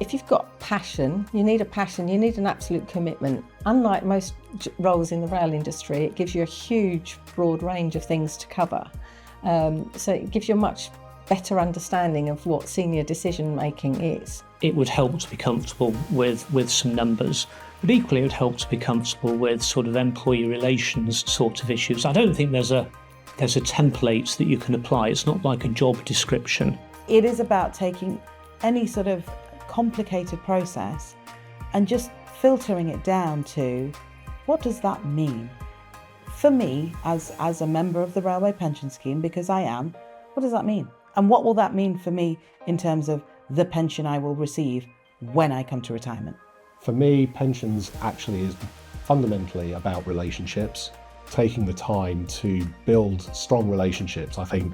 If you've got passion, you need an absolute commitment. Unlike most roles in the rail industry, it gives you a huge, broad range of things to cover. So it gives you a much better understanding of what senior decision making is. It would help to be comfortable with some numbers, but equally it would help to be comfortable with sort of employee relations sort of issues. I don't think there's a template that you can apply. It's not like a job description. It is about taking any sort of complicated process and just filtering it down to what does that mean? For me, as a member of the Railway Pension Scheme, because I am, what does that mean? And what will that mean for me in terms of the pension I will receive when I come to retirement? For me, pensions actually is fundamentally about relationships. Taking the time to build strong relationships, I think,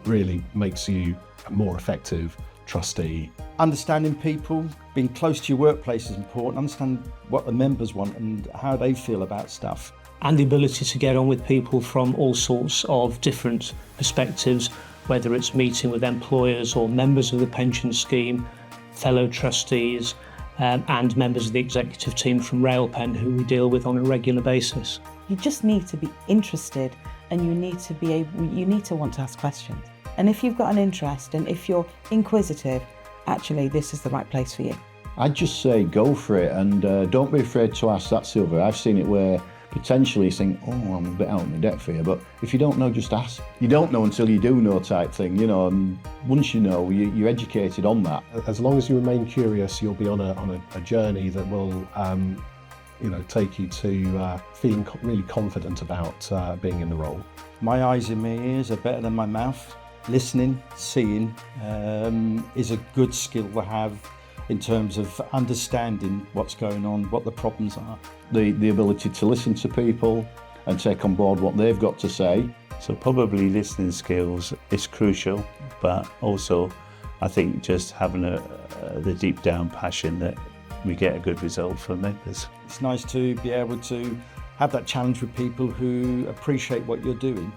really makes you a more effective trustee. Understanding people, being close to your workplace is important. Understand what the members want and how they feel about stuff. And the ability to get on with people from all sorts of different perspectives, whether it's meeting with employers or members of the pension scheme, fellow trustees, and members of the executive team from Railpen who we deal with on a regular basis. You just need to be interested, and you need to want to ask questions. And if you've got an interest and if you're inquisitive, actually this is the right place for you. I'd just say go for it, and don't be afraid to ask that, Sylvia. I've seen it where potentially saying, oh, I'm a bit out of my depth here, but if you don't know, just ask. You don't know until you do know type thing, you know, and once you know, you're educated on that. As long as you remain curious, you'll be on a journey that will take you to feeling really confident about being in the role. My eyes and my ears are better than my mouth. Listening, seeing is a good skill to have in terms of understanding what's going on, what the problems are. The ability to listen to people and take on board what they've got to say. So probably listening skills is crucial, but also I think just having the deep down passion that we get a good result for members. It's nice to be able to have that challenge with people who appreciate what you're doing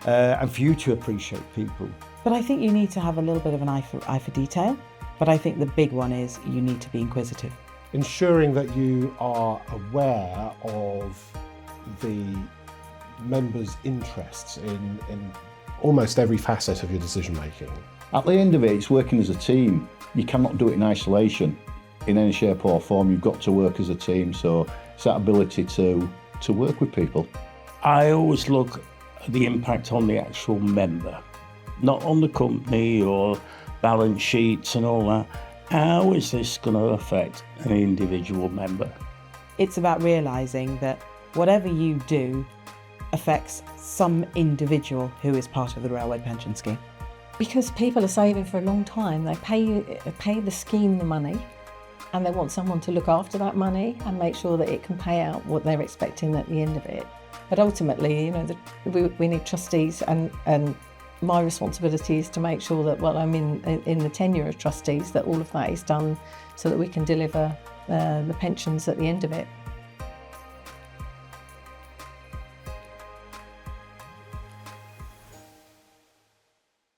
and for you to appreciate people. But I think you need to have a little bit of an eye for detail. But I think the big one is you need to be inquisitive. Ensuring that you are aware of the members' interests in almost every facet of your decision making. At the end of it, it's working as a team. You cannot do it in isolation in any shape or form. You've got to work as a team, so it's that ability to work with people. I always look at the impact on the actual member, not on the company or balance sheets and all that. How is this going to affect an individual member? It's about realising that whatever you do affects some individual who is part of the Railway Pension Scheme. Because people are saving for a long time, they pay the scheme the money, and they want someone to look after that money and make sure that it can pay out what they're expecting at the end of it. But ultimately, you know, we need trustees, and my responsibility is to make sure that while I'm in the tenure of trustees, that all of that is done so that we can deliver the pensions at the end of it.